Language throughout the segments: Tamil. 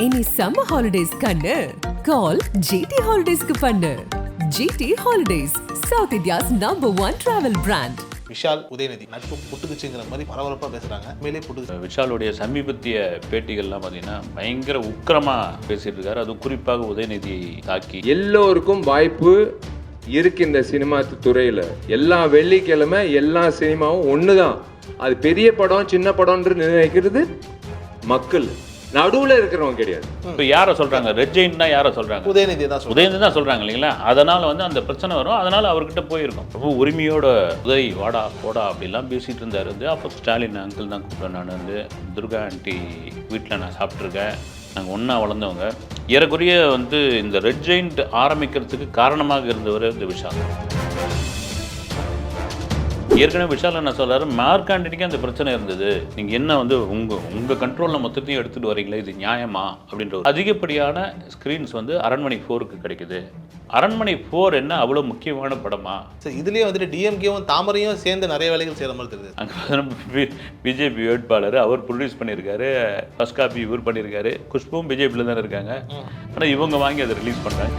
இனி சம்மர் ஹாலிடேஸ் கண்ணு கால் ஜிடி ஹாலிடேஸ்க்கு பண்ணு. GT holidays, South India's #1 travel brand. Vishal Udhayanidhi நட்பு புட்டுக்குச்சுங்கிற மாதிரி பரபரப்பாக பேசுகிறாங்க. மேலே புட்டுக்குச்சு. விஷாலுடைய சமீபத்திய பேட்டிகள்லாம் பார்த்தீங்கன்னா பயங்கர உக்கிரமாக பேசிட்டு இருக்காரு. அதுவும் குறிப்பாக உதயநிதியை தாக்கி எல்லோருக்கும் வாய்ப்பு இருக்கு இந்த சினிமா துறையில். எல்லா வெள்ளிக்கிழமை எல்லா சினிமாவும் ஒன்று தான். அது பெரிய படம் சின்ன படம்ன்றது நிர்ணயிக்கிறது மக்கள், நடுவில் இருக்கிறவங்க கிடையாது. இப்போ யாரை சொல்றாங்க? ரெட் ஜெயின்ட் தான் யாரை சொல்றாங்க? உதயநிதி தான் சொல்றாங்க இல்லைங்களா? அதனால வந்து அந்த பிரச்சனை வரும். அதனால அவர்கிட்ட போயிருக்கோம். ரொம்ப உரிமையோட உதய் வாடா போடா அப்படிலாம் பேசிட்டு இருந்தாரு. அப்போ ஸ்டாலின் அங்கிள் தான் கூப்பிட்டேன். நான் வந்து துர்கா ஆண்டி வீட்டில் நான் சாப்பிட்ருக்கேன், நாங்கள் ஒன்றா வளர்ந்தவங்க. ஏறக்குறைய வந்து இந்த ரெட் ஜெயின்ட் ஆரம்பிக்கிறதுக்கு காரணமாக இருந்தவர் இந்த விஷால். ஏற்கனவே விஷால் என்ன சொல்றாரு, மார்க் ஆண்டனிக்கு அந்த பிரச்சனை இருந்தது, நீங்கள் என்ன வந்து உங்கள் கண்ட்ரோலில் மொத்தத்தையும் எடுத்துகிட்டு வரீங்களே, இது நியாயமா அப்படின்ற அதிகப்படியான ஸ்க்ரீன்ஸ் வந்து அரண்மனை 4க்கு கிடைக்குது. அரண்மனை 4 என்ன அவ்வளோ முக்கியமான படமா? சரி, இதுலேயே வந்துட்டு டிஎம்கேவும் தாமரையும் சேர்ந்து நிறைய வேலைகள் செய்கிற மாதிரி தெரியுது. அங்கே பிஜேபி வேட்பாளர் அவர் ப்ரொடியூஸ் பண்ணியிருக்காரு, ஃபர்ஸ்ட் காப்பி இவர் பண்ணியிருக்காரு, குஷ்பும் பிஜேபியில் தானே இருக்காங்க. ஆனால் இவங்க வாங்கி அதை ரிலீஸ் பண்ணுறாங்க.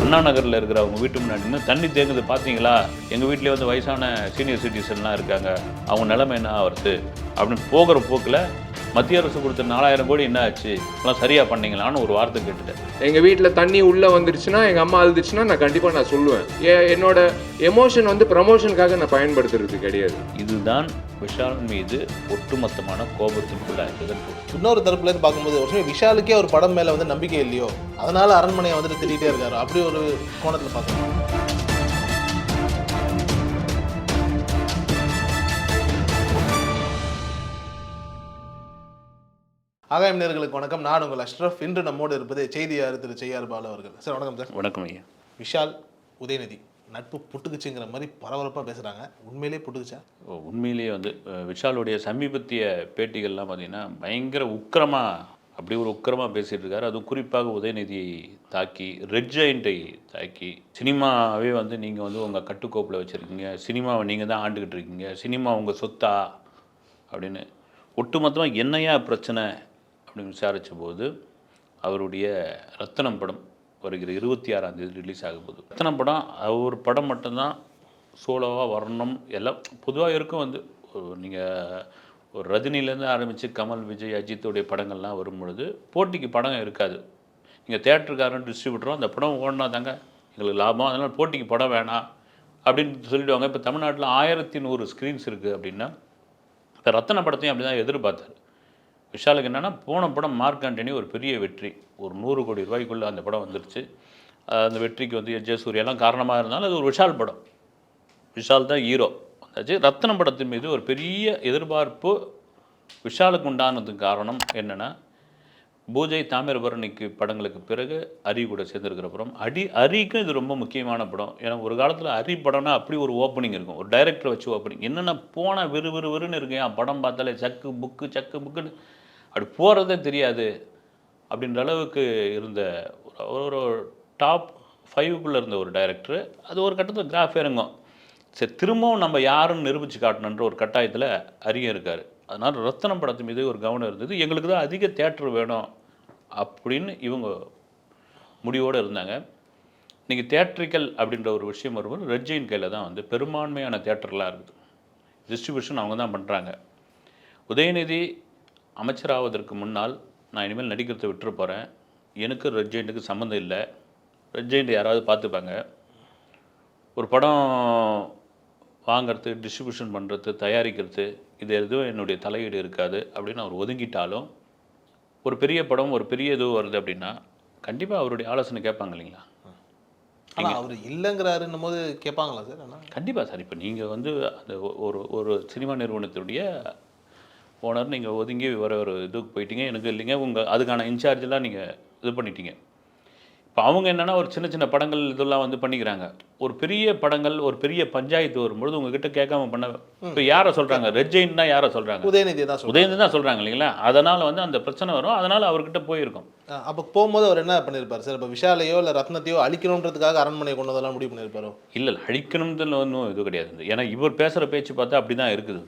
அண்ணா நகரில் இருக்கிற அவங்க வீட்டு முன்னாடி தண்ணி தேங்குது பார்த்தீங்களா, எங்கள் வீட்டிலே வந்து வயசான சீனியர் சிட்டிசன்லாம் இருக்காங்க, அவங்க நிலைமை என்ன ஆகுறது அப்படின்னு போகிற போக்கில் மத்திய அரசு கொடுத்த 4000 கோடி என்ன ஆச்சு, எல்லாம் சரியாக பண்ணீங்களான்னு ஒரு வார்த்தை கேட்டுட்டேன். எங்கள் வீட்டில் தண்ணி உள்ளே வந்துருச்சுன்னா, எங்கள் அம்மா அழுதுச்சுன்னா நான் கண்டிப்பாக நான் சொல்லுவேன். என்னோட எமோஷன் வந்து ப்ரமோஷனுக்காக நான் பயன்படுத்துறது கிடையாது. இதுதான் விஷால் மீது ஒட்டுமொத்தமான கோபத்திற்குள்ளாக. இன்னொரு தரப்புலேருந்து பார்க்கும்போது ஒரு சமயம் விஷாலுக்கே ஒரு படம் மேலே வந்து நம்பிக்கை இல்லையோ, அதனால அரண்மனையை வந்துட்டு திட்டிகிட்டே இருக்காரு, அப்படி ஒரு கோணத்தில் பார்க்கணும். ஆகாயம் நேயர்களுக்கு வணக்கம். நான் உங்கள் அஷ்ரஃப். இன்று நம்மோடு இருப்பது செய்தியாளர் திரு செய்யார் பாலு அவர்கள். சார் வணக்கம். சார் வணக்கம் ஐயா. விஷால் உதயநிதி நட்பு புட்டுக்குச்சுங்கிற மாதிரி பரபரப்பாக பேசுகிறாங்க. உண்மையிலேயே புட்டுக்குச்சா? உண்மையிலேயே வந்து விஷாலுடைய சமீபத்திய பேட்டிகள்லாம் பார்த்தீங்கன்னா பயங்கர உக்கிரமாக, அப்படி ஒரு உக்கிரமாக பேசிகிட்டு இருக்காரு. அதுவும் குறிப்பாக உதயநிதியை தாக்கி, ரெட் ஜெயின்ட்டை தாக்கி, சினிமாவே வந்து நீங்கள் வந்து உங்கள் கட்டுக்கோப்பில் வச்சுருக்கீங்க, சினிமாவை நீங்கள் தான் ஆண்டுக்கிட்டு இருக்கீங்க, சினிமா உங்கள் சொத்தா அப்படின்னு ஒட்டுமொத்தமாக என்னையா பிரச்சனை அப்படின்னு விசாரித்த போது அவருடைய ரத்தனம் படம் வருகிற 26ஆம் தேதி ரிலீஸ் ஆக போகுது. ரத்தனம் படம் ஒரு படம் மட்டும்தான் சோலோவாக வரணும். எல்லாம் பொதுவாக இருக்கும். வந்து நீங்கள் ஒரு ரஜினிலேருந்து ஆரம்பித்து கமல், விஜய், அஜித்துடைய படங்கள்லாம் வரும்பொழுது போட்டிக்கு படம் இருக்காது. நீங்கள் தேட்டருக்காரன் டிஸ்ட்ரிபியூட்டரும் அந்த படம் ஓடினா தாங்க எங்களுக்கு லாபம், அதனால் போட்டிக்கு படம் வேணாம் அப்படின்னு சொல்லிவிடுவாங்க. இப்போ தமிழ்நாட்டில் 1100 ஸ்க்ரீன்ஸ் இருக்குது அப்படின்னா, இப்போ ரத்தன படத்தையும் அப்படி தான் எதிர்பார்த்தார். விஷாலுக்கு என்னென்னா, போன படம் மார்க் ஆண்டனி ஒரு பெரிய வெற்றி, ஒரு 100 கோடி ரூபாய்க்குள்ளே அந்த படம் வந்துருச்சு. அந்த வெற்றிக்கு வந்து ஜெயசூரியெல்லாம் காரணமாக இருந்தாலும் அது ஒரு விஷால் படம், விஷால் தான் ஹீரோ வந்தாச்சு. ரத்தன படத்தின் மீது ஒரு பெரிய எதிர்பார்ப்பு விஷாலுக்கு உண்டானதுக்கு காரணம் என்னென்னா, பூஜை, தாமிரபரணிக்கு படங்களுக்கு பிறகு அரி கூட சேர்ந்துருக்கிற படம். அரிக்கும் இது ரொம்ப முக்கியமான படம். ஏன்னா ஒரு காலத்தில் அரி படம்னா அப்படி ஒரு ஓப்பனிங் இருக்கும், ஒரு டைரக்டரை வச்சு ஓப்பனிங். என்னென்னா போனால் விறுவிறுன்னு இருக்கேன், படம் பார்த்தாலே சக்கு புக்குன்னு அப்படி போகிறதே தெரியாது அப்படின்ற அளவுக்கு இருந்த ஒரு டாப் 5க்குள்ளே இருந்த ஒரு டைரக்டர். அது ஒரு கட்டத்தில் கிராஃப் இறங்கும். சரி, திரும்பவும் நம்ம யாருன்னு நிரூபித்து காட்டணுன்ற ஒரு கட்டாயத்தில் அரிய இருக்கார். அதனால் ரத்தனம் படத்து மீது ஒரு கவனம் இருந்தது. எங்களுக்கு தான் அதிக தியேட்டர் வேணும் அப்படின்னு இவங்க முடிவோடு இருந்தாங்க. இன்றைக்கி தியேட்ரிக்கல் அப்படின்ற ஒரு விஷயம் வரும்போது ரெட் ஜெயின் கையில் தான் வந்து பெரும்பான்மையான தியேட்டர்லாம் இருக்குது. டிஸ்ட்ரிபியூஷன் அவங்க தான் பண்ணுறாங்க. உதயநிதி அமைச்சராவதற்கு முன்னால் நான் இனிமேல் நடிக்கிறத விட்டுற போகிறேன், எனக்கு ரெட் ஜெயின்ட்டுக்கு சம்மந்தம் இல்லை, ரெட் ஜெயின்ட் யாராவது பார்த்துப்பாங்க, ஒரு படம் வாங்கிறது, டிஸ்ட்ரிபியூஷன் பண்ணுறது, தயாரிக்கிறது, இது எதுவும் என்னுடைய தலையீடு இருக்காது அப்படின்னு அவர் ஒதுங்கிட்டாலும், ஒரு பெரிய படம் ஒரு பெரிய இது வருது அப்படின்னா கண்டிப்பாக அவருடைய ஆலோசனை கேட்பாங்க இல்லைங்களா? ஆனால் அவர் இல்லைங்கிறாருன்னும் போது கேட்பாங்களா சார்? ஆனால் கண்டிப்பாக சார். இப்போ நீங்கள் வந்து அந்த ஒரு சினிமா நிறுவனத்துடைய ஓனர், நீங்கள் ஒதுங்கி ஒரு இதுக்கு போயிட்டீங்க, எனக்கு இல்லைங்க, உங்கள் அதுக்கான இன்சார்ஜெலாம் நீங்கள் இது பண்ணிட்டீங்க. இப்போ அவங்க என்னென்னா ஒரு சின்ன சின்ன படங்கள் இதெல்லாம் வந்து பண்ணிக்கிறாங்க. ஒரு பெரிய படங்கள், ஒரு பெரிய பஞ்சாயத்து வரும்பொழுது உங்ககிட்ட கேட்காம பண்ண. இப்போ யாரை சொல்கிறாங்க? ரெட் ஜெயின்ட் தான் யாரை சொல்கிறாங்க? உதயநிதி தான் சொல்கிறாங்க இல்லைங்களா? அதனால் வந்து அந்த பிரச்சனை வரும். அதனால் அவர்கிட்ட போயிருக்கும். அப்போ போகும்போது அவர் என்ன பண்ணியிருப்பார் சார்? இப்போ விஷாலையோ இல்லை ரத்னத்தையோ அழிக்கணுன்றதுக்காக அரண்மனையை கொண்டு வந்தெல்லாம் முடிவு பண்ணியிருப்பாரோ? இல்லை, அழிக்கணும்னு ஒன்றும் இது கிடையாது. ஏன்னா இவர் பேசுகிற பேச்சு பார்த்தா அப்படி தான் இருக்குது.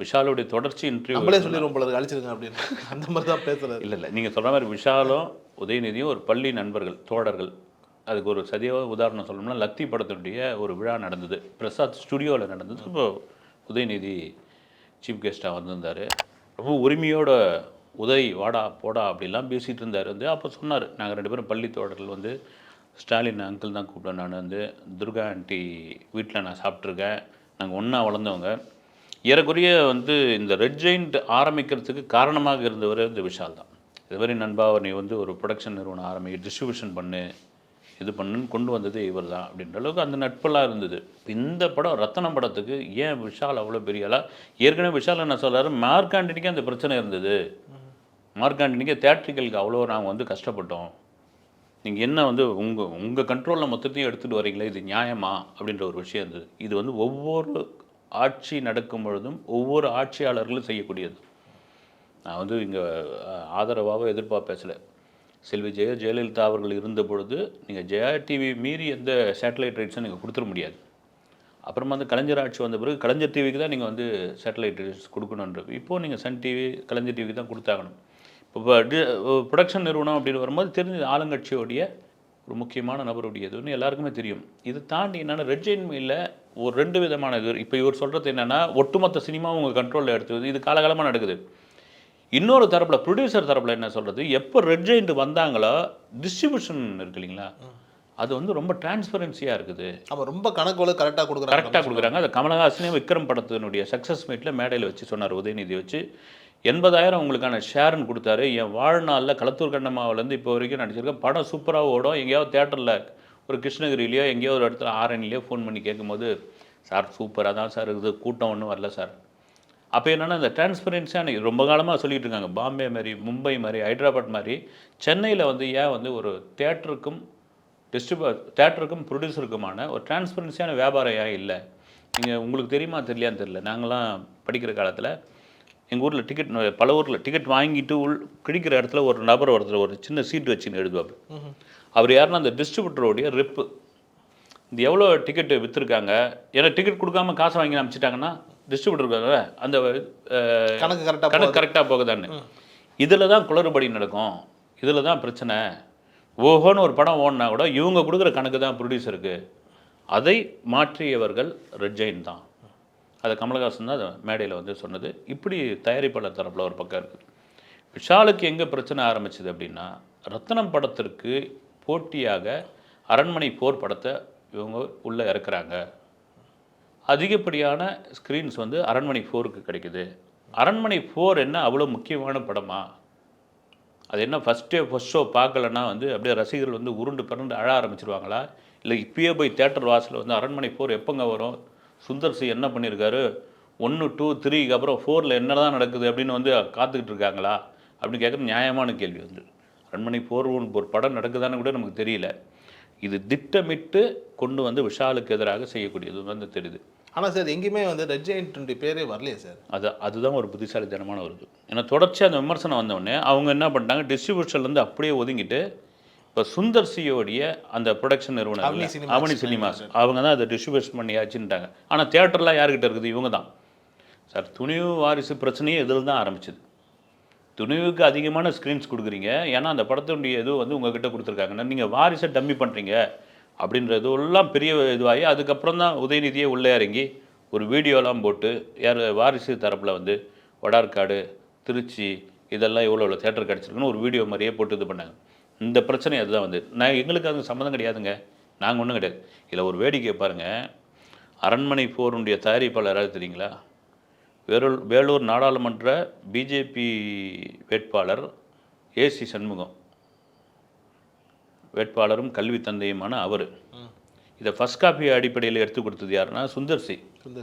விஷாலுடைய தொடர்ச்சி இன்டர்வியூ நம்மளே சொல்லிடுவோம் போல இருக்கு, அழிச்சிருங்க அப்படின்னு அந்த மாதிரி தான் பேசுறாரு. இல்லை நீங்கள் சொல்கிற மாதிரி விஷாலும் உதயநிதியும் ஒரு பள்ளி நண்பர்கள், தோழர்கள். அதுக்கு ஒரு சதியாக உதாரணம் சொல்லணும்னா லத்தி படத்தினுடைய ஒரு விழா நடந்தது, பிரசாத் ஸ்டுடியோவில் நடந்தது. இப்போ உதயநிதி சீஃப் கெஸ்ட்டாக வந்திருந்தார். ரொம்ப உரிமையோட உதய் வாடா போடா அப்படிலாம் பேசிகிட்டு இருந்தார். அப்போ சொன்னார், நாங்கள் 2 பேரும் பள்ளி தோழர்கள் ஸ்டாலின் அங்கிள் தான் கூப்பிட்டேன், நான் துர்கா ஆண்டி வீட்டில் நான் சாப்பிட்ருக்கேன், நாங்கள் ஒன்றா வளர்ந்தவங்க. ஏறக்குறைய இந்த ரெட் ஜெயிண்ட் ஆரம்பிக்கிறதுக்கு காரணமாக இருந்தவர் இந்த விஷால் தான். இதுவரை நண்பா நீ ஒரு ப்ரொடக்ஷன் நிறுவனம் ஆரம்பி, டிஸ்ட்ரிபியூஷன் பண்ணு, இது பண்ணுன்னு கொண்டு வந்தது இவர் தான் அப்படின்ற அளவுக்கு அந்த நட்பெல்லாம் இருந்தது. இந்த படம் ரத்தனம் படத்துக்கு ஏன் விஷால் அவ்வளோ பெரிய ஆளா? ஏற்கனவே விஷால் என்ன சொல்கிறாரு, மார்க் ஆண்டனிக்கே அந்த பிரச்சனை இருந்தது. மார்க் ஆண்டனிக்கே தேட்ரிக்கலுக்கு அவ்வளோ நாங்கள் கஷ்டப்பட்டோம், நீங்கள் என்ன உங்கள் கண்ட்ரோலில் மொத்தத்தையும் எடுத்துகிட்டு வரீங்களே, இது நியாயமா அப்படின்ற ஒரு விஷயம் இருந்தது. இது ஒவ்வொரு ஆட்சி நடக்கும் பொழுதும் ஒவ்வொரு ஆட்சியாளர்களும் செய்யக்கூடியது. நான் இங்கே ஆதரவாக எதிர்ப்பாக பேசலை. செல்வி ஜெயலலிதா அவர்கள் இருந்த பொழுது நீங்கள் ஜெயா டிவி மீறி எந்த சேட்டலைட் ரைட்ஸும் நீங்கள் கொடுத்துட முடியாது. அப்புறமா கலைஞர் ஆட்சி வந்த பிறகு கலைஞர் டிவிக்கு தான் நீங்கள் சேட்டலைட் ரைட்ஸ் கொடுக்கணுன்றது. இப்போது நீங்கள் சன் டிவி, கலைஞர் டிவிக்கு தான் கொடுத்தாகணும். இப்போ ப்ரொடக்ஷன் நிறுவனம் அப்படின்னு வரும்போது தெரிஞ்ச ஆளுங்கட்சியோடைய ஒரு முக்கியமான நபருடையதுன்னு எல்லாருக்குமே தெரியும். இது தாண்டி என்னென்னா ரெட் ஜெயின்மையில் ஒரு 2 விதமான இது. இப்போ இவர் சொல்கிறது என்னென்னா, ஒட்டுமொத்த சினிமாவும் உங்கள் கண்ட்ரோலில் எடுத்துவது, இது காலகாலமாக நடக்குது. இன்னொரு தரப்பில் ப்ரொடியூசர் தரப்பில் என்ன சொல்கிறது, எப்போ ரெட் ஜெயிண்ட் வந்தாங்களோ டிஸ்ட்ரிபியூஷன் இருக்கு இல்லைங்களா, அது ரொம்ப டிரான்ஸ்பரன்சியாக இருக்குது. அப்போ ரொம்ப கணக்கு கரெக்டாக கொடுக்குறாங்க. அது கமலஹாசனே விக்ரம் படத்தினுடைய சக்ஸஸ் மீட்டில் மேடையில் வச்சு சொன்னார், உதயநிதி வச்சு 80,000 உங்களுக்கான ஷேர்னு கொடுத்தாரு. என் வாழ்நாளில் களத்தூர் கண்ணம்மாவிலேருந்து இப்போ வரைக்கும் நடிச்சிருக்கேன், படம் சூப்பராக ஓடும். எங்கேயாவது தேட்டரில் ஒரு கிருஷ்ணகிரிலையோ எங்கேயோ ஒரு இடத்துல ஆரணிலையோ ஃபோன் பண்ணி கேட்கும்போது, சார் சூப்பராக தான் சார் இருக்குது, கூட்டம் ஒன்றும் வரல சார். அப்போ என்னென்னா இந்த டிரான்ஸ்பரன்சியாக ரொம்ப காலமாக சொல்லிகிட்டு இருக்காங்க. பாம்பே மாதிரி, மும்பை மாதிரி, ஹைதராபாத் மாதிரி, சென்னையில் ஏன் ஒரு தேட்டருக்கும் தேட்டருக்கும் ப்ரொடியூசருக்குமான ஒரு டிரான்ஸ்பரன்சியான வியாபாரம் ஏன் இல்லை? நீங்கள் உங்களுக்கு தெரியுமா தெரியலையான்னு தெரியல. நாங்களாம் படிக்கிற காலத்தில் எங்கள் ஊரில் பல ஊரில் டிக்கெட் வாங்கிட்டு கிழிக்கிற இடத்துல ஒரு நபர் ஒரு சின்ன சீட்டு வச்சுன்னு எழுதுவார். அவர் யாருன்னா அந்த டிஸ்ட்ரிபியூட்டருடைய ரெப்பு. இந்த எவ்வளோ டிக்கெட்டு விற்றுருக்காங்க, ஏன்னா டிக்கெட் கொடுக்காம காசை வாங்கி அனுப்பிச்சிட்டாங்கன்னா டிஸ்ட்ரிபியூட்டருக்காக அந்த கணக்கு கரெக்டாக போகுதான்னு. இதில் தான் குளறுபடி நடக்கும், இதில் தான் பிரச்சனை. ஓஹோன்னு ஒரு படம் ஓடினா கூட இவங்க கொடுக்குற கணக்கு தான் ப்ரொடியூசருக்கு. அதை மாற்றியவர்கள் ரெட் ஜெயிண்ட் தான். அதை கமலஹாசன் தான் அதை மேடையில் சொன்னது. இப்படி தயாரிப்பாளர் தரப்பில் ஒரு பக்கம் இருக்குது. விஷாலுக்கு எங்கே பிரச்சனை ஆரம்பிச்சது அப்படின்னா, ரத்தனம் படத்திற்கு போட்டியாக அரண்மனை 4 படத்தை இவங்க உள்ளே இறக்குறாங்க. அதிகப்படியான ஸ்க்ரீன்ஸ் அரண்மனை 4க்கு கிடைக்குது. அரண்மனை 4 என்ன அவ்வளோ முக்கியமான படமா? அது என்ன ஃபஸ்ட் ஷோ பார்க்கலன்னா அப்படியே ரசிகர்கள் உருண்டு பிறண்டு அழ ஆரம்பிச்சிருவாங்களா? இல்லை இப்பயே போய் தேட்டர் வாசலில் அரண்மனை 4 எப்போங்க வரும், சுந்தர் சி என்ன பண்ணியிருக்காரு, 1, 2, 3க்கு அப்புறம் 4ல் என்ன தான் நடக்குது அப்படின்னு காத்துக்கிட்டு இருக்காங்களா அப்படின்னு கேட்குறது நியாயமான கேள்வி. அரண்மனை 4 ஒரு படம் நடக்குதான்னு கூட நமக்கு தெரியல. இது திட்டமிட்டு கொண்டு விஷாலுக்கு எதிராக செய்யக்கூடியது தெரியுது. ஆனால் சார் எங்கேயுமே ரெட் ஜெயிண்ட் பேரே வரலையே சார். அதுதான் ஒரு புத்திசாலித்தனமான ஒரு இது. ஏன்னா தொடர்ச்சியாக அந்த விமர்சனம் வந்தோடனே அவங்க என்ன பண்ணிட்டாங்க, டிஸ்ட்ரிபியூஷன்லேருந்து அப்படியே ஒதுங்கிட்டு இப்போ சுந்தர் சியோடைய அந்த ப்ரொடக்ஷன் நிறுவனம் அவனி சினிமாஸ் அவங்க தான் அதை டிஸ்ட்ரிபியூஷன் பண்ணியாச்சுட்டாங்க. ஆனால் தியேட்டர்லாம் யார்கிட்ட இருக்குது, இவங்க தான் சார். துணிவு வாரிசு பிரச்சனையே இதில் தான் ஆரம்பிச்சிது. துணிவுக்கு அதிகமான ஸ்க்ரீன்ஸ் கொடுக்குறீங்க, ஏன்னா அந்த படத்தினுடைய இது உங்ககிட்ட கொடுத்துருக்காங்கன்னா நீங்கள் வாரிசை டம்மி பண்ணுறீங்க அப்படின்றது எல்லாம் பெரிய இதுவாகி அதுக்கப்புறம் தான் உதயநிதியே உள்ளே இறங்கி ஒரு வீடியோலாம் போட்டு யார் வாரிசு தரப்பில் வடார்காடு, திருச்சி இதெல்லாம் எவ்வளோ தேட்டர் கிடச்சிருக்குன்னு ஒரு வீடியோ மாதிரியே போட்டு இது பண்ணாங்க. இந்த பிரச்சனை அதுதான் நான் எங்களுக்கு அது சம்மந்தம் கிடையாதுங்க, நாங்கள் ஒன்றும் கிடையாது. இதில் ஒரு வேடிக்கை பாருங்கள், அரண்மனை 4 தயாரிப்பாளர் யாராவது தெரியுங்களா? வேலூர் நாடாளுமன்ற பிஜேபி வேட்பாளர் ஏசி சண்முகம், வேட்பாளரும் கல்வி தந்தையுமான அவர். இதை ஃபஸ்ட் காப்பி அடிப்படையில் எடுத்து கொடுத்தது யாருன்னா சுந்தர் சி.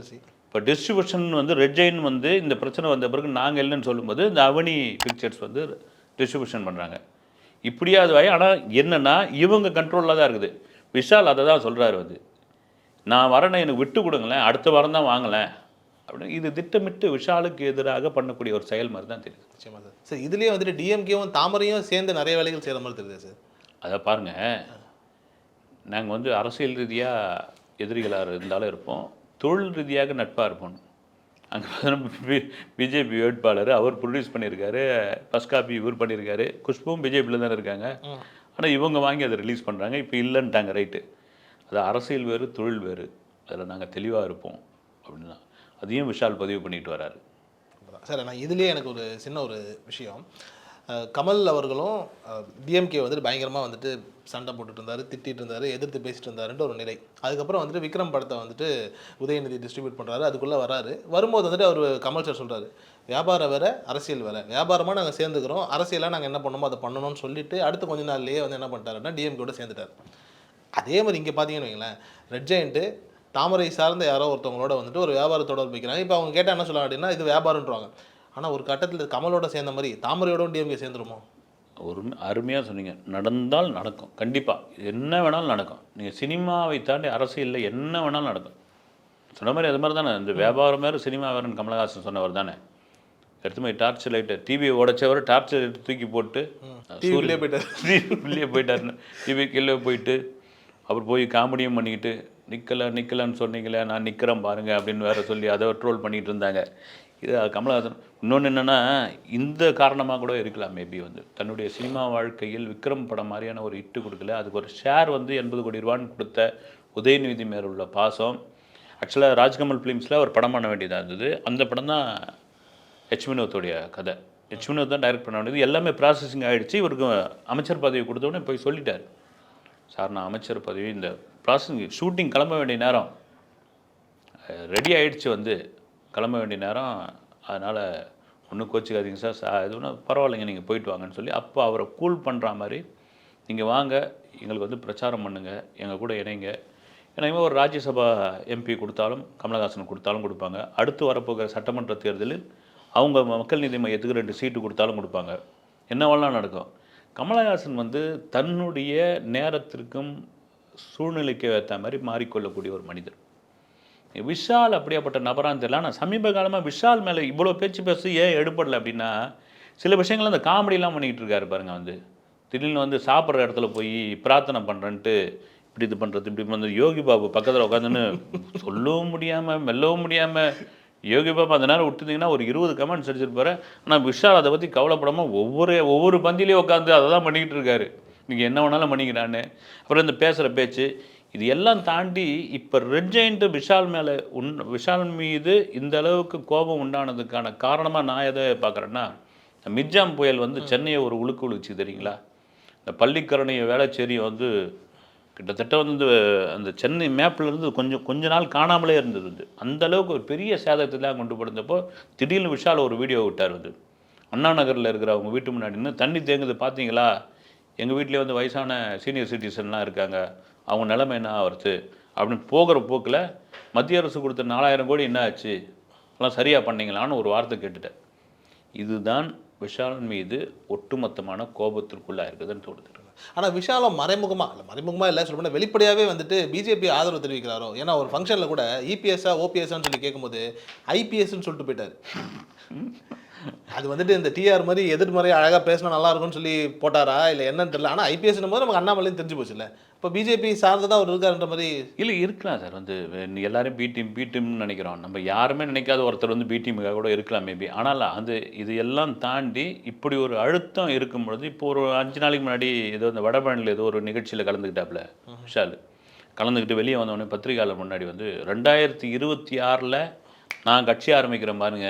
இப்போ டிஸ்ட்ரிபியூஷன் ரெட் ஜெயின் இந்த பிரச்சனை வந்த பிறகு நாங்கள் இல்லைன்னு சொல்லும்போது இந்த அவனி பிக்சர்ஸ் டிஸ்ட்ரிபியூஷன் பண்ணுறாங்க. இப்படியா அதுவாய். ஆனால் என்னென்னா இவங்க கண்ட்ரோலில் தான் இருக்குது. விஷால் அதை தான் சொல்கிறாரு, நான் வரேன்னு எனக்கு விட்டு கொடுங்களேன், அடுத்த வாரம் தான் வாங்கலேன் அப்படின்னு. இது திட்டமிட்டு விஷாலுக்கு எதிராக பண்ணக்கூடிய ஒரு செயல் மாதிரி தான் தெரியுது. நிச்சயமாக சார். சார் இதுலேயே டிஎம்கேவும் தாமரையும் சேர்ந்து நிறைய வேலைகள் செய்கிற மாதிரி தெரியுது சார். அதை பாருங்கள், நாங்கள் அரசியல் ரீதியாக எதிரிகளாக இருந்தாலும் இருப்போம், தொழில் ரீதியாக நட்பாக இருப்போம். அங்கே பிஜேபி வேட்பாளர் அவர் ப்ரொடியூஸ் பண்ணியிருக்காரு, ஃபர்ஸ்ட் காப்பி இவர் பண்ணியிருக்காரு, குஷ்பும் பிஜேபியில் தானே இருக்காங்க. ஆனால் இவங்க வாங்கி அதை ரிலீஸ் பண்ணுறாங்க. இப்போ இல்லைன்ட்டாங்க. ரைட்டு, அது அரசியல் வேறு தொழில் வேறு, அதில் நாங்கள் தெளிவாக இருப்போம் அப்படின்னா அதையும் விஷால் பதிவு பண்ணிட்டு வராரு. சார் நான் இதுலேயே எனக்கு ஒரு சின்ன ஒரு விஷயம், கமல் அவர்களும் டிஎம்கே வந்துட்டு பயங்கரமாக வந்துட்டு சண்டை போட்டுட்டு இருந்தார், திட்டிகிட்டு இருந்தார், எதிர்த்து பேசிட்டு இருந்தாருன்ற ஒரு நிலை. அதுக்கப்புறம் வந்துட்டு விக்ரம் படத்தை வந்துட்டு உதயநிதி டிஸ்ட்ரிபியூட் பண்ணுறாரு. அதுக்குள்ளே வரும்போது வந்துட்டு அவர் கமல் சார் சொல்கிறாரு, வியாபாரம் வேறு அரசியல் வேறு, வியாபாரமாக நாங்கள் சேர்ந்துக்கிறோம், அரசியலாக நாங்கள் என்ன பண்ணணுமோ அதை பண்ணணும்னு சொல்லிட்டு அடுத்த கொஞ்ச நாள்லேயே வந்து என்ன பண்ணிட்டாருன்னா டிஎம்கேயோட சேர்ந்துட்டார். அதே மாதிரி இங்கே பார்த்தீங்கன்னு வைங்களேன், ரெட் ஜெயண்ட்டு தாமரை சார்ந்த யாரோ ஒருத்தவங்களோட வந்துட்டு ஒரு வியாபார தொடர்பு வைக்கிறாங்க. இப்போ அவங்க கேட்டால் என்ன சொல்லுவாங்க அப்படின்னா இது வியாபாரம்ன்றாங்க. ஆனால் ஒரு கட்டத்தில் கமலோட சேர்ந்த மாதிரி தாமரையோட டிஎம்கே சேர்ந்துருமோ? ஒரு அருமையாக சொன்னீங்க. நடந்தால் நடக்கும், கண்டிப்பாக என்ன வேணாலும் நடக்கும். நீங்கள் சினிமாவை தாண்டி அரசியலில் என்ன வேணாலும் நடக்கும். சொன்ன மாதிரி அது மாதிரி தானே, இந்த வியாபாரம் வேறு சினிமா வேறுன்னு கமலஹாசன் சொன்னவர் தானே. எடுத்து போய் டார்ச் லைட்டை டிவியை உடைச்சவர் டார்ச் லைட் தூக்கி போட்டு டிவிலே போயிட்டார், டிவிலே போயிட்டாருன்னு டிவி கீழே போயிட்டு அவர் போய் காமெடியும் பண்ணிக்கிட்டு நிற்கலன்னு சொன்னீங்களே நான் நிற்கிறேன் பாருங்கள் அப்படின்னு வேறு சொல்லி அதை ட்ரோல் பண்ணிகிட்டு இருந்தாங்க. இது கமலஹாசன். இன்னொன்று என்னென்னா, இந்த காரணமாக கூட இருக்கலாம் மேபி வந்து தன்னுடைய சினிமா வாழ்க்கையில் விக்ரம் படம் மாதிரியான ஒரு ஹிட்டு கொடுக்கல, அதுக்கு ஒரு ஷேர் வந்து 80 கோடி ரூபான்னு கொடுத்த உதயநிதி மேல் உள்ள பாசம். ஆக்சுவலாக ராஜ்கமல் ஃபிலிம்ஸில் ஒரு படம் பண்ண வேண்டியதாக இருந்தது. அந்த படம் தான் ஹெச் வினோத்தோடைய கதை. ஹெச் வினோத் தான் டைரக்ட் பண்ண வேண்டியது. எல்லாமே ப்ராசஸிங் ஆகிடுச்சு. இவருக்கு அமைச்சர் பதவி கொடுத்தோடனே போய் சொல்லிட்டார், சார் நான் அமைச்சர் பதவி இந்த ப்ராசஸிங் ஷூட்டிங் கிளம்ப வேண்டிய நேரம் ரெடி ஆகிடுச்சு, வந்து கிளம்ப வேண்டிய நேரம், அதனால் ஒன்றும் கோச்சிக்காதீங்க சார், இது ஒன்றும் பரவாயில்லைங்க நீங்கள் போயிட்டு வாங்கன்னு சொல்லி அப்போ அவரை கூல் பண்ணுற மாதிரி நீங்கள் வாங்க எங்களுக்கு வந்து பிரச்சாரம் பண்ணுங்கள், எங்கள் கூட இணைங்க. ஏன்னா ஒரு ராஜ்யசபா எம்பி கொடுத்தாலும் கமலஹாசன் கொடுத்தாலும் கொடுப்பாங்க. அடுத்து வரப்போகிற சட்டமன்ற தேர்தலில் அவங்க மக்கள் நீதி மையத்துக்கு 2 சீட்டு கொடுத்தாலும் கொடுப்பாங்க. என்னவெல்லாம் நடக்கும். கமலஹாசன் வந்து தன்னுடைய நேரத்திற்கும் சூழ்நிலைக்கு ஏற்ற மாதிரி மாறிக்கொள்ளக்கூடிய ஒரு மனிதர். விஷால் அப்படியாப்பட்ட நபரான்னு தெரியல. ஆனால் சமீப காலமாக விஷால் மேலே இவ்வளோ பேச ஏன் எடுப்படலை அப்படின்னா, சில விஷயங்கள் அந்த காமெடியெலாம் பண்ணிக்கிட்டு இருக்காரு பாருங்கள். வந்து திடீர்னு வந்து சாப்பிட்ற இடத்துல போய் பிரார்த்தனை பண்ணுறேன்ட்டு இப்படி இது பண்ணுறது, இப்படி வந்து யோகி பாபு பக்கத்தில் உட்காந்துன்னு சொல்லவும் முடியாமல் மெல்லவும் முடியாமல், யோகி பாபு அந்த நேரம் விட்டுருந்தீங்கன்னா ஒரு 20 கமெண்ட்ஸ் அடிச்சிருப்பாரு. ஆனால் விஷால் அதை பற்றி கவலைப்படாமல் ஒவ்வொரு பந்திலையும் உட்காந்து அதை தான் பண்ணிக்கிட்டு இருக்காரு. நீங்கள் என்ன வேணாலும் பண்ணிக்கிறான்னு. அப்புறம் இந்த பேசுகிற பேச்சு இது எல்லாம் தாண்டி இப்போ ரெட் ஜெயண்ட் விஷால் மீது இந்த அளவுக்கு கோபம் உண்டானதுக்கான காரணமாக நான் எதை பார்க்குறேன்னா, மிர்ஜாம் புயல் வந்து சென்னையை ஒரு உழுச்சு தெரியுங்களா. இந்த பள்ளிக்கரணையை வேளச்சேரி வந்து கிட்டத்தட்ட வந்து அந்த சென்னை மேப்லேருந்து கொஞ்ச நாள் காணாமலே இருந்தது. அந்த அளவுக்கு ஒரு பெரிய சேதத்தெல்லாம் கொண்டு போயிருந்தப்போ திடீர்னு விஷால் ஒரு வீடியோ விட்டார். வந்து அண்ணா நகரில் இருக்கிற அவங்க வீட்டு முன்னாடி நின்று தண்ணி தேங்குது பார்த்தீங்களா, எங்கள் வீட்டிலே வந்து வயசான சீனியர் சிட்டிசன்லாம் இருக்காங்க, அவங்க நிலைமை என்ன ஆகிறது அப்படின்னு போகிற போக்கில் மத்திய அரசு கொடுத்த 4000 கோடி என்ன ஆச்சு, எல்லாம் சரியாக பண்ணீங்களான்னு ஒரு வார்த்தை கேட்டுட்டேன். இதுதான் விஷால் மீது ஒட்டுமொத்தமான கோபத்திற்குள்ளாக இருக்குதுன்னு தோணுது. ஆனால் விஷாலம் மறைமுகமாக இல்லை சொல்ல போனால் வெளிப்படையாகவே வந்துட்டு பிஜேபி ஆதரவு தெரிவிக்கிறாரோ. ஏன்னா ஒரு ஃபங்க்ஷனில் கூட இபிஎஸ்ஸா ஓபிஎஸ்ஸான்னு சொல்லி கேட்கும்போது ஐபிஎஸ்ன்னு சொல்லிட்டு போயிட்டார். அது வந்துட்டு இந்த டிஆர் மாதிரி எதிர்மறை அழகாக பேசினா நல்லா இருக்கும்னு சொல்லி போட்டாரா இல்லை என்னன்னு தெரியல. ஆனால் ஐபிஎஸ்னும் போது நமக்கு அண்ணாமலையும் தெரிஞ்சு போச்சு இல்லை. இப்போ பிஜேபி சார்ந்ததான் அவர் இருக்காருன்ற மாதிரி இல்லை இருக்கலாம் சார். வந்து எல்லாரும் பி டீம்னு நினைக்கிறோம். நம்ம யாருமே நினைக்காத ஒருத்தர் வந்து பி டீமுக்காக கூட இருக்கலாம் மேபி. ஆனால் இது எல்லாம் தாண்டி இப்படி ஒரு அழுத்தம் இருக்கும் பொழுது இப்போ ஒரு 5 நாளைக்கு முன்னாடி ஏதோ இந்த வடபழனியில் ஏதோ ஒரு நிகழ்ச்சியில் கலந்துக்கிட்டாப்புல விஷால். கலந்துக்கிட்டு வெளியே வந்தவொடனே பத்திரிகையாளர் முன்னாடி வந்து 2026 நான் கட்சி ஆரம்பிக்கிறேன் பாருங்க,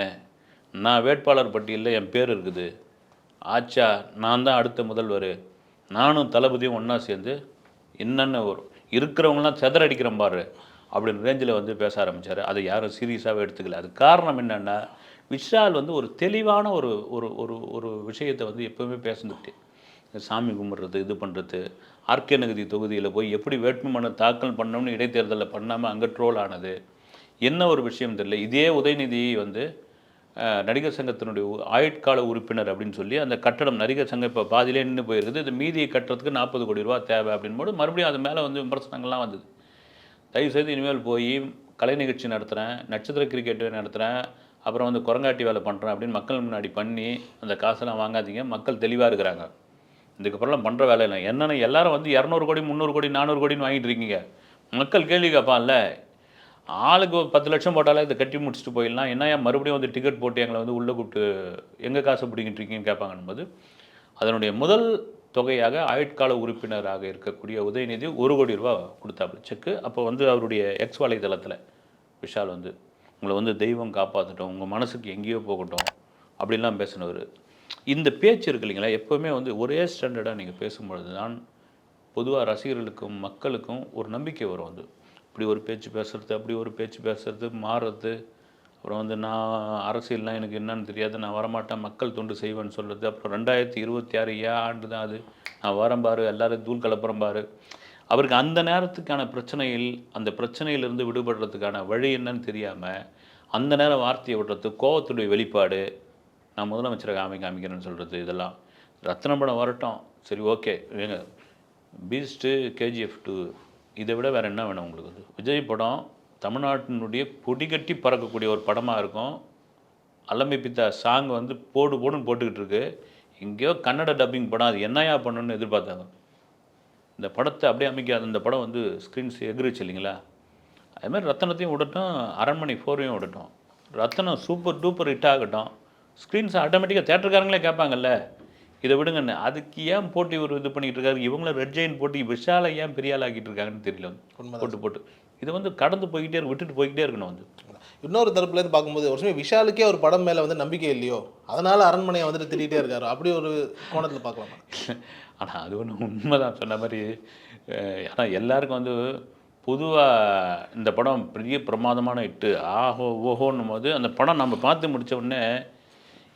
நான் வேட்பாளர் பட்டியலில் என் பேர் இருக்குது, ஆச்சா நான் தான் அடுத்த முதல்வர், நானும் தளபதியும் ஒன்றா சேர்ந்து என்னென்ன வரும் இருக்கிறவங்களாம் செதறடிக்கிறேன் பாரு அப்படின்னு ரேஞ்சில் வந்து பேச ஆரம்பித்தார். அதை யாரும் சீரியஸாகவே எடுத்துக்கல. அது காரணம் என்னென்னா, விஷால் வந்து ஒரு தெளிவான ஒரு ஒரு ஒரு ஒரு விஷயத்தை வந்து எப்போவுமே பேசுந்துட்டு சாமி கும்பிட்றது இது பண்ணுறது, ஆர்கே நகரி தொகுதியில் போய் எப்படி வேட்புமனு தாக்கல் பண்ணணும்னு இடைத்தேர்தலில் பண்ணாமல் அங்கே ட்ரோல் ஆனது என்ன ஒரு விஷயம் தெரியல. இதே உதயநிதி வந்து நடிகர் சங்கத்தினுடைய ஆயுட்கால உறுப்பினர் அப்படின்னு சொல்லி அந்த கட்டடம் நடிகர் சங்கம் இப்போ பாதியிலே நின்று போயிருக்குது, இந்த மீதியை கட்டுறதுக்கு 40 கோடி ரூபா தேவை அப்படின்னு போது மறுபடியும் அது மேலே வந்து விமர்சனங்கள்லாம் வந்தது. தயவுசெய்து இனிமேல் போய் கலை நிகழ்ச்சி நடத்துகிறேன், நட்சத்திர கிரிக்கெட் நடத்துகிறேன், அப்புறம் வந்து குரங்காட்டி வேலை பண்ணுறேன் அப்படின்னு மக்கள் முன்னாடி பண்ணி அந்த காசெல்லாம் வாங்காதீங்க. மக்கள் தெளிவாக இருக்கிறாங்க, இதுக்கப்புறம்லாம் பண்ணுற வேலை இல்லை. என்னென்ன எல்லாரும் வந்து 200 கோடி 300 கோடி 400 கோடின்னு வாங்கிட்டு இருக்கீங்க, மக்கள் கேள்வி கேட்பான்ல. ஆளுக்கு 10 லட்சம் போட்டாலே இதை கட்டி முடிச்சுட்டு போயிடலாம், என்ன ஏன் மறுபடியும் வந்து டிக்கெட் போட்டு எங்களை வந்து உள்ளே கூப்பிட்டு எங்கள் காசை பிடிங்கிட்டு இருக்கீங்கன்னு கேட்பாங்கன்னும்போது அதனுடைய முதல் தொகையாக ஆயுட்கால உறுப்பினராக இருக்கக்கூடிய உதயநிதி 1 கோடி ரூபா கொடுத்தாப்புல செக்கு. அப்போ வந்து அவருடைய எக்ஸ் வலைதளத்தில் விஷால் வந்து உங்களை வந்து தெய்வம் காப்பாற்றட்டும், உங்கள் மனசுக்கு எங்கேயோ போகட்டும் அப்படிலாம் பேசினவர். இந்த பேச்சு இருக்கு இல்லைங்களா, எப்போவுமே வந்து ஒரே ஸ்டாண்டர்டாக நீங்கள் பேசும்பொழுது தான் பொதுவாக ரசிகர்களுக்கும் மக்களுக்கும் ஒரு நம்பிக்கை வரும். வந்து இப்படி ஒரு பேச்சு பேசுறது, அப்படி ஒரு பேச்சு பேசுறது, மாறுறது, அப்புறம் வந்து நான் அரசியல்லாம் எனக்கு என்னன்னு தெரியாது, நான் வரமாட்டேன், மக்கள் தொண்டு செய்வேன்னு சொல்கிறது, அப்புறம் 2026 ஆண்டு தான் அது, நான் வரம்பாரு, எல்லோரும் தூள் கலப்புறம்பாரு. அவருக்கு அந்த நேரத்துக்கான பிரச்சனையில் அந்த பிரச்சனையிலிருந்து விடுபடுறதுக்கான வழி என்னன்னு தெரியாமல் அந்த நேரம் வார்த்தையை விடுறது, கோவத்துடைய வெளிப்பாடு, நான் முதலமைச்சரை காமிக்கிறேன்னு சொல்கிறது, இதெல்லாம் ரத்னம் படம் வரட்டும் சரி ஓகே, ஏங்க பீஸ்ட்டு KGF 2 இதை விட வேறு என்ன வேணும் உங்களுக்கு? வந்து விஜய் படம் தமிழ்நாட்டினுடைய கொடிகட்டி பறக்கக்கூடிய ஒரு படமாக இருக்கும். அலம்பி பித்தா சாங் வந்து போடு போடுன்னு போட்டுக்கிட்டு இருக்கு. எங்கேயோ கன்னட டப்பிங் படம், அது என்னையா பண்ணணும்னு எதிர்பார்த்தாங்க. இந்த படத்தை அப்படியே அமைக்காது. இந்த படம் வந்து ஸ்க்ரீன்ஸ் எகிரிச்சு இல்லைங்களா? அதுமாதிரி ரத்தனத்தையும் விடட்டும், அரண்மனை 4ஐயும் விடட்டும். ரத்தனம் சூப்பர் டூப்பர் ஹிட் ஆகட்டும், ஸ்க்ரீன்ஸ் ஆட்டோமேட்டிக்காக தேட்டருக்காரங்களே கேட்பாங்கல்ல, இதை விடுங்கன்னு. அதுக்கு ஏன் போட்டி ஒரு இது பண்ணிக்கிட்டு இருக்காரு? இவங்களும் ரெட் ஜெயின் போட்டி விஷாலை ஏன் பெரிய ஆள் ஆக்கிட்டு இருக்காங்கன்னு தெரியல. போட்டு போட்டு இது வந்து கடந்து போய்கிட்டே விட்டுட்டு போய்கிட்டே இருக்கணும். வந்து இன்னொரு தரப்புலேருந்து பார்க்கும்போது ஒரு சமயம் விஷாலுக்கே ஒரு படம் மேலே வந்து நம்பிக்கை இல்லையோ, அதனால அரண்மனையை வந்துட்டு திட்டிகிட்டே இருக்காரு, அப்படி ஒரு கோணத்தில் பார்க்கலாமா? ஆனால் அது ஒன்று உண்மைதான் சொன்ன மாதிரி. ஆனால் எல்லாருக்கும் வந்து பொதுவாக இந்த படம் பெரிய பிரமாதமான ஹிட்டு ஆஹோ ஓஹோன்னும் போது அந்த படம் நம்ம பார்த்து முடித்த உடனே,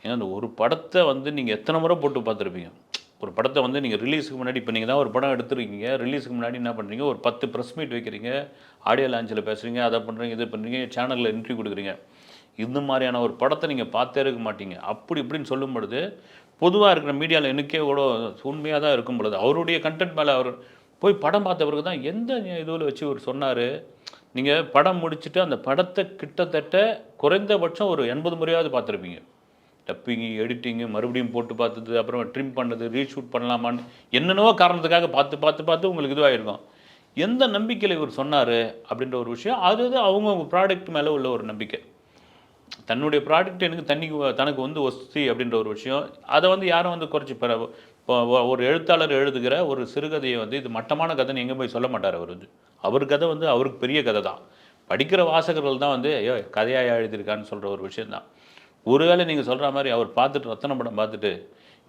ஏன்னா அந்த ஒரு படத்தை வந்து நீங்கள் எத்தனை முறை போட்டு பார்த்துருப்பீங்க. ஒரு படத்தை வந்து நீங்கள் ரிலீஸுக்கு முன்னாடி, இப்போ நீங்கள் தான் ஒரு படம் எடுத்துருக்கீங்க, ரிலீஸுக்கு முன்னாடி என்ன பண்ணுறீங்க, ஒரு 10 ப்ரெஸ் மீட் வைக்கிறீங்க, ஆடியோ லான்ச்சில் பேசுகிறீங்க, அதை பண்ணுறீங்க, இது பண்ணுறீங்க, சேனலில் இன்டர்வியூ கொடுக்குறீங்க. இந்த மாதிரியான ஒரு படத்தை நீங்கள் பார்த்தே இருக்க மாட்டீங்க. அப்படி இப்படின்னு சொல்லும் பொழுது பொதுவாக இருக்கிற மீடியாவில் எனக்கே கூட உண்மையாக தான் இருக்கும் பொழுது அவருடைய கண்டென்ட் மேலே அவர் போய் படம் பார்த்தவருக்கு தான் எந்த இதுவில் வச்சு அவர் சொன்னார். நீங்கள் படம் முடிச்சுட்டு அந்த படத்தை கிட்டத்தட்ட குறைந்தபட்சம் ஒரு 80 முறையாவது பார்த்துருப்பீங்க. டப்பிங்கு, எடிட்டிங்கு, மறுபடியும் போட்டு பார்த்தது, அப்புறம் ட்ரிம் பண்ணது, ரீஷூட் பண்ணலாமான்னு என்னென்னவோ காரணத்துக்காக பார்த்து உங்களுக்கு இதுவாகிருக்கும். எந்த நம்பிக்கையில் இவர் சொன்னார் அப்படின்ற ஒரு விஷயம், அது அவங்க ப்ராடக்ட் மேலே உள்ள ஒரு நம்பிக்கை. தன்னுடைய ப்ராடக்ட் எனக்கு தனக்கு வந்து ஒஸ்தி அப்படின்ற ஒரு விஷயம், அதை வந்து யாரும் வந்து குறைச்சி இப்போ ஒரு எழுத்தாளர் எழுதுகிற ஒரு சிறுகதையை வந்து இது மட்டமான கதைன்னு எங்கே போய் சொல்ல மாட்டார். அவர் வந்து அவர் கதை வந்து அவருக்கு பெரிய கதை தான். படிக்கிற வாசகர்கள் தான் வந்து ஐயோ கதையாக எழுதியிருக்கான்னு சொல்கிற ஒரு விஷயந்தான். ஒருவேளை நீங்கள் சொல்கிற மாதிரி அவர் பார்த்துட்டு ரத்தன படம் பார்த்துட்டு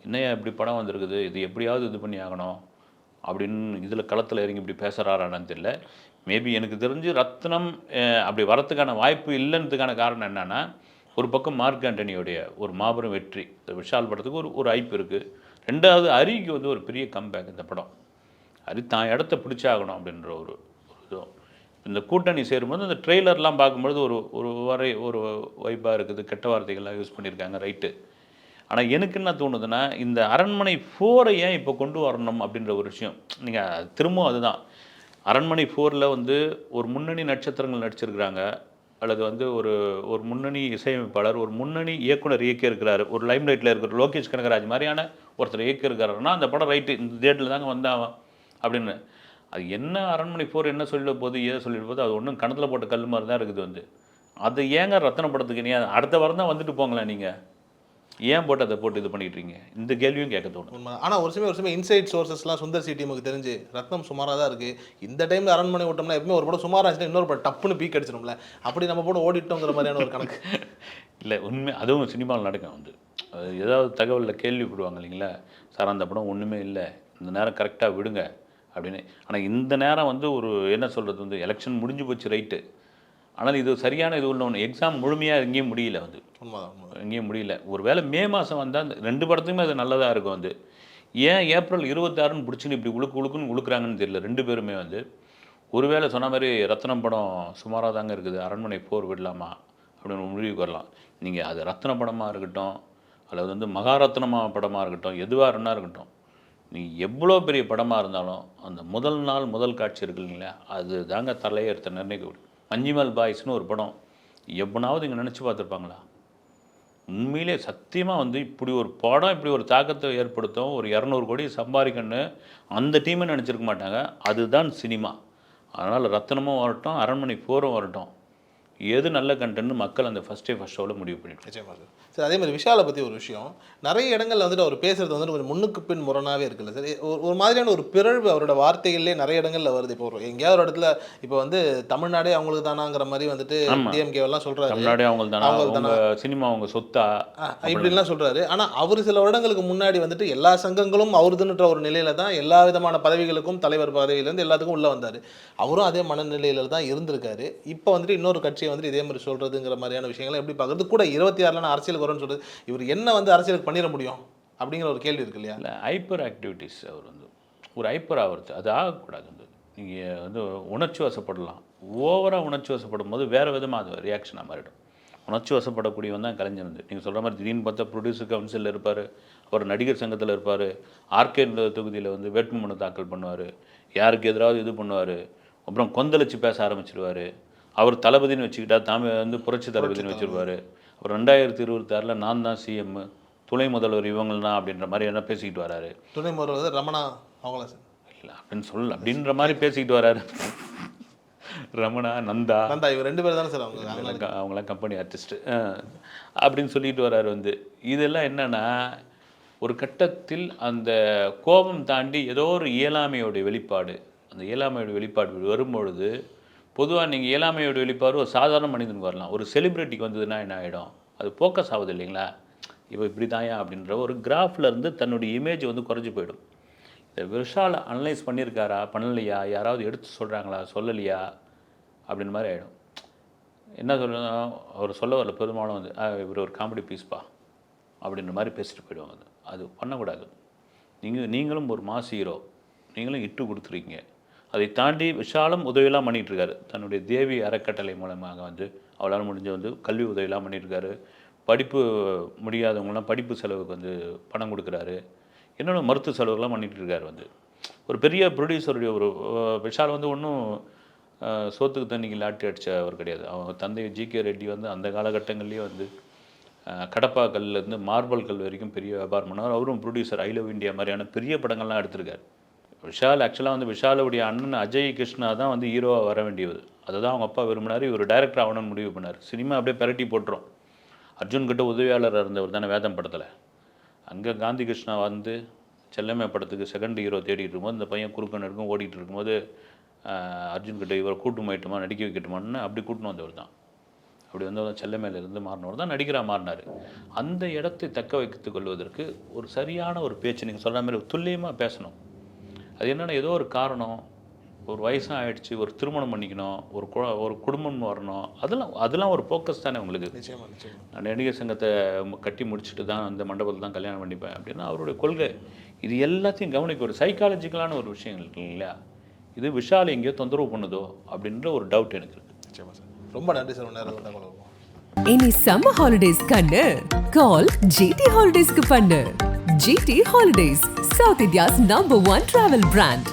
என்னையா இப்படி படம் வந்திருக்குது, இது எப்படியாவது இது பண்ணி ஆகணும் அப்படின்னு இதில் களத்தில் இறங்கி இப்படி பேசுகிறாரான்னு தெரியல. மேபி எனக்கு தெரிஞ்சு ரத்னம் அப்படி வரத்துக்கான வாய்ப்பு இல்லைன்றதுக்கான காரணம் என்னென்னா, ஒரு பக்கம் மார்க் ஆண்டனியோடைய ஒரு மாபெரும் வெற்றி, விஷால் படத்துக்கு ஒரு ஐப்பு இருக்குது. ரெண்டாவது அரிக்கு வந்து ஒரு பெரிய கம்பேக் இந்த படம். அரி தான் இடத்த பிடிச்சாகணும் அப்படின்ற ஒரு இதுவும் இந்த கூட்டணி சேரும்போது அந்த ட்ரெய்லர்லாம் பார்க்கும்பொழுது ஒரு வைப்பாக இருக்குது, கெட்ட வார்த்தைகள்லாம் யூஸ் பண்ணியிருக்காங்க, ரைட்டு. ஆனால் எனக்கு என்ன தோணுதுன்னா, இந்த அரண்மனை 4 ஏன் இப்போ கொண்டு வரணும் அப்படின்ற ஒரு விஷயம். நீங்கள் திரும்பவும் அதுதான், அரண்மனை 4ல் வந்து ஒரு முன்னணி நட்சத்திரங்கள் நடிச்சிருக்கிறாங்க, அல்லது வந்து ஒரு முன்னணி இசையமைப்பாளர், ஒரு முன்னணி இயக்குனர் இயக்கியிருக்கிறாரு, ஒரு லைம்லைட்டில் இருக்கிற லோகேஷ் கனகராஜ் மாதிரியான ஒருத்தர் இயக்கியிருக்காருன்னா அந்த படம் ரைட்டு, இந்த டேட்டில் தாங்க வந்தாவன் அப்படின்னு. அது என்ன அரண்மனை 4 என்ன சொல்லிட போகுது, ஏதோ சொல்லிட போகுது, அது ஒன்றும் கணத்தில் போட்ட கல் மாதிரி தான் இருக்குது. வந்து அது ஏங்க ரத்தன படத்துக்கு நீ அடுத்த வாரம் தான் வந்துட்டு போங்களேன், நீங்கள் ஏன் போட்டு அதை போட்டு இது பண்ணிட்டு இருக்கீங்க? இந்த கேள்வியும் கேட்க தோணும். ஆனால் ஒரு சமயம் இன்சைட் சோர்சஸ்லாம் சுந்தர் சி டீமுக்கு தெரிஞ்சு ரத்னம் சுமாராக தான் இருக்குது, இந்த டைமில் அரண்மனை விட்டோம்னா எப்பவுமே ஒரு படம் சுமாராக இருந்துச்சுன்னா இன்னொரு படம் டப்புன்னு பீக் அடிச்சிடும்ல, அப்படி நம்ம போட ஓடிட்டோங்கிற மாதிரியான ஒரு கணக்கு இல்லை. உண்மை அதுவும் சினிமாவில் நடக்கும். வந்து ஏதாவது தகவலில் கேள்விப்படுவாங்க இல்லைங்களா, சார் அந்த படம் ஒன்றுமே இல்லை, இந்த நேரம் கரெக்டாக விடுங்க அப்படின்னு. ஆனால் இந்த நேரம் வந்து ஒரு என்ன சொல்கிறது, வந்து எலெக்ஷன் முடிஞ்சு போச்சு ரைட்டு, ஆனால் இது சரியான இது உள்ள ஒன்று, எக்ஸாம் முழுமையாக எங்கேயும் முடியல, வந்து எங்கேயும் முடியல. ஒரு வேளை மே மாதம் வந்தால் அந்த 2 படத்துக்குமே அது நல்லதாக இருக்கும். வந்து ஏன் ஏப்ரல் 26ன்னு பிடிச்சின்னு இப்படி உழுக்குன்னு உழுக்குறாங்கன்னு தெரியல 2 பேருமே. வந்து ஒருவேளை சொன்ன மாதிரி ரத்னம் படம் சுமாராக தாங்க இருக்குது, அரண்மனை 4 விடலாமா அப்படின்னு முடிவுக்கு வரலாம். நீங்கள் அது ரத்ன படமாக இருக்கட்டும், அல்லது வந்து மகாரத்னமாக படமாக இருக்கட்டும், எதுவாக இருந்தால் இருக்கட்டும், நீங்கள் எவ்வளோ பெரிய படமாக இருந்தாலும் அந்த முதல் நாள் முதல் காட்சி இருக்கு இல்லைங்களா, அது தாங்க தலையெடுத்த நிர்ணயிக்க. மஞ்சுமல் பாய்ஸ்னு ஒரு படம் எவ்வளோனாவது இங்கே நினச்சி பார்த்துருப்பாங்களா? உண்மையிலே சத்தியமாக வந்து இப்படி ஒரு படம் இப்படி ஒரு தாக்கத்தை ஏற்படுத்தும், ஒரு 200 கோடி சம்பாதிக்கணும்னு அந்த டீமே நினச்சிருக்க மாட்டாங்க. அதுதான் சினிமா. அதனால் ரத்னமும் வரட்டும், அரண்மனை 4ம் வரட்டும், எது நல்ல கண்டென்ட்னு மக்கள் அந்த ஃபஸ்ட் ஷோவில் முடிவு பண்ணிட்டு. நிச்சயமா சார். சார் அதே மாதிரி விஷாலை பற்றி ஒரு விஷயம், நிறைய இடங்கள்ல வந்துட்டு அவர் பேசுறது வந்துட்டு கொஞ்சம் முன்னுக்கு பின் முரணாகவே இருக்குல்ல சார். ஒரு மாதிரியான ஒரு பிறழ்வு அவரோட வார்த்தைகள்லேயே நிறைய இடங்கள்ல வருது. இப்போ எங்கேயாவது ஒரு இடத்துல இப்போ வந்து தமிழ்நாடே அவங்களுக்கு தானாங்கிற மாதிரி வந்துட்டு டிஎம்கேவெல்லாம் சொல்றாரு. தமிழ்நாடே அவங்களுக்கு தானா, அவங்க சினிமா அவங்க சொத்தா இப்படின்லாம் சொல்றாரு. ஆனால் அவர் சில வருடங்களுக்கு முன்னாடி வந்துட்டு எல்லா சங்கங்களும் அவருதுன்ற ஒரு நிலையில தான் எல்லா விதமான பதவிகளுக்கும் தலைவர் பதவியிலேருந்து எல்லாத்துக்கும் உள்ள வந்தார். அவரும் அதே மனநிலையில தான் இருந்திருக்காரு. இப்போ வந்துட்டு இன்னொரு கட்சியை வந்துட்டு இதே மாதிரி சொல்றதுங்கிற மாதிரியான விஷயங்களை எப்படி பார்க்குறது? கூட 26 அரசியலுக்கு வரும்னு சொல்றது, இவர் என்ன வந்து அரசியலுக்கு பண்ணிட முடியும் அப்படிங்கிற ஒரு கேள்வி இருக்கு இல்லையா? இல்லை, ஹைப்பர் ஆக்டிவிட்டிஸ் அவர் வந்து ஒரு ஹைப்பர் ஆகிறது, அது ஆகக்கூடாது. வந்து நீங்கள் வந்து உணர்ச்சி வசப்படலாம். ஓவராக உணர்ச்சி வசப்படும் போது வேறு விதமாக அது ரியாக்ஷனாக மாறிடும். உணர்ச்சி வசப்படக்கூடியவன் தான் கலைஞர். வந்து நீங்கள் சொல்கிற மாதிரி திடீர்னு பார்த்தா ப்ரொடியூசர் கவுன்சிலில் இருப்பார், அவர் நடிகர் சங்கத்தில் இருப்பார், ஆர்கே தொகுதியில் வந்து வேட்புமனு தாக்கல் பண்ணுவார், யாருக்கு எதிராவது இது பண்ணுவார், அப்புறம் கொந்தளிச்சு பேச ஆரம்பிச்சிடுவார். அவர் தளபதினு வச்சுக்கிட்டா வந்து புரட்சி தளபதினு வச்சுருவார். அப்புறம் 2026 நான் தான் சிஎம், துணை முதல்வர் இவங்க தான் அப்படின்ற மாதிரி என்ன பேசிக்கிட்டு வராரு. துணை முதல்வர் ரமணா அவங்களா சார்? இல்லை அப்படின்னு அப்படின்ற மாதிரி பேசிக்கிட்டு வராரு. ரமணா, நந்தா இவர் 2 பேர் தானே சார் அவங்களாம் கம்பெனி ஆர்டிஸ்ட்டு அப்படின்னு சொல்லிட்டு வராரு. வந்து இதெல்லாம் என்னன்னா, ஒரு கட்டத்தில் அந்த கோபம் தாண்டி ஏதோ ஒரு இயலாமையோடைய வெளிப்பாடு, அந்த இயலாமையோட வெளிப்பாடு வரும்பொழுது, பொதுவாக நீங்கள் இயலாமையோட வெளிப்பாடு ஒரு சாதாரண மனிதனுக்கு வரலாம், ஒரு செலிப்ரிட்டிக்கு வந்ததுன்னா என்ன ஆகிடும், அது ஃபோக்கஸ் ஆகுது இல்லைங்களா? இப்போ இப்படி தாயா அப்படின்ற ஒரு கிராஃப்லேருந்து தன்னுடைய இமேஜ் வந்து குறைஞ்சி போயிடும். இந்த விஷால் அனலைஸ் பண்ணியிருக்காரா, பண்ணலையா, யாராவது எடுத்து சொல்கிறாங்களா, சொல்லலையா அப்படின்ற மாதிரி ஆகிடும். என்ன சொல்லணும், அவர் சொல்ல வரல பெரும்பாலும் வந்து இவர் ஒரு காமெடி பீஸ்பா அப்படின்ற மாதிரி பேசிட்டு போயிடுவாங்க. அது பண்ணக்கூடாது. நீங்களும் ஒரு மாஸ் ஹீரோ, நீங்களும் இட்டு கொடுத்துருக்கீங்க. அதை தாண்டி விஷாலும் உதவியெல்லாம் பண்ணிகிட்ருக்காரு. தன்னுடைய தேவி அறக்கட்டளை மூலமாக வந்து அவளால் முடிஞ்ச வந்து கல்வி உதவியெல்லாம் பண்ணியிருக்காரு. படிப்பு முடியாதவங்களாம் படிப்பு செலவுக்கு வந்து பணம் கொடுக்குறாரு. என்னென்ன மருத்துவ செலவுகள்லாம் பண்ணிகிட்ருக்காரு. வந்து ஒரு பெரிய ப்ரொடியூசருடைய ஒரு விஷால் வந்து ஒன்றும் சோத்துக்கு தண்ணிக்கு லாட்டி அடித்தவர் கிடையாது. அவங்க தந்தை ஜிகே ரெட்டி வந்து அந்த காலகட்டங்கள்லேயே வந்து கடப்பா கல்லேருந்து மார்பல் கல் வரைக்கும் பெரிய வியாபாரம் பண்ணவர். அவரும் ப்ரொடியூசர், ஐ லவ் இந்தியா மாதிரியான பெரிய படங்கள்லாம் எடுத்திருக்காரு. விஷால் ஆக்சுவலாக வந்து விஷாலுடைய அண்ணன் அஜய் கிருஷ்ணா தான் வந்து ஹீரோவாக வர வேண்டியது. அதை தான் அவங்க அப்பா விரும்பினார். இவர் டைரக்டர் ஆகணும்னு முடிவு பண்ணார். சினிமா அப்படியே பெரட்டி போட்டுரும். அர்ஜுன் கிட்ட உதவியாளராக இருந்தவர் தானே வேதம் படத்தில். அங்கே காந்தி கிருஷ்ணா வந்து செல்லமே படத்துக்கு செகண்ட் ஹீரோ தேடிட்டு இருக்கும்போது இந்த பையன் குறுக்க நெடுக்கும் ஓடிட்டு இருக்கும்போது அர்ஜுன் கிட்ட இவர் கூட்டுமாயிட்டுமா, நடிக்க வைக்கட்டுமான்னு அப்படி கூட்டின்னு வந்தவர் தான். அப்படி வந்து செல்லமேலேருந்து மாறினவர் தான் நடிகராக மாறினார். அந்த இடத்தை தக்க வைத்துக் கொள்வதற்கு ஒரு சரியான ஒரு பேச்சு, நீங்கள் சொல்கிற மாதிரி துல்லியமாக பேசணும். அது என்னென்னா, ஏதோ ஒரு காரணம், ஒரு வயசாக ஆகிடுச்சு, ஒரு திருமணம் பண்ணிக்கணும், ஒரு குடும்பம் வரணும், அதெல்லாம் ஒரு ஃபோக்கஸ் தானே உங்களுக்கு. நான் நடிகர் சங்கத்தை கட்டி முடிச்சுட்டு தான் அந்த மண்டபத்தில் தான் கல்யாணம் பண்ணிப்பேன் அப்படின்னா அவருடைய கொள்கை. இது எல்லாத்தையும் கவனிக்க ஒரு சைக்காலஜிக்கலான ஒரு விஷயம் இருக்கு இல்லையா? இது விஷால் எங்கேயோ தொந்தரவு பண்ணுதோ அப்படின்ற ஒரு டவுட் எனக்கு இருக்குது. நிச்சயமா சார். ரொம்ப நன்றி சார். இனி சம்மர் ஹாலிடேஸ் கண்ணு கால் ஜிடி ஹாலிடேஸ்க்கு பண்ணு. GT holidays, South India's number 1 travel brand.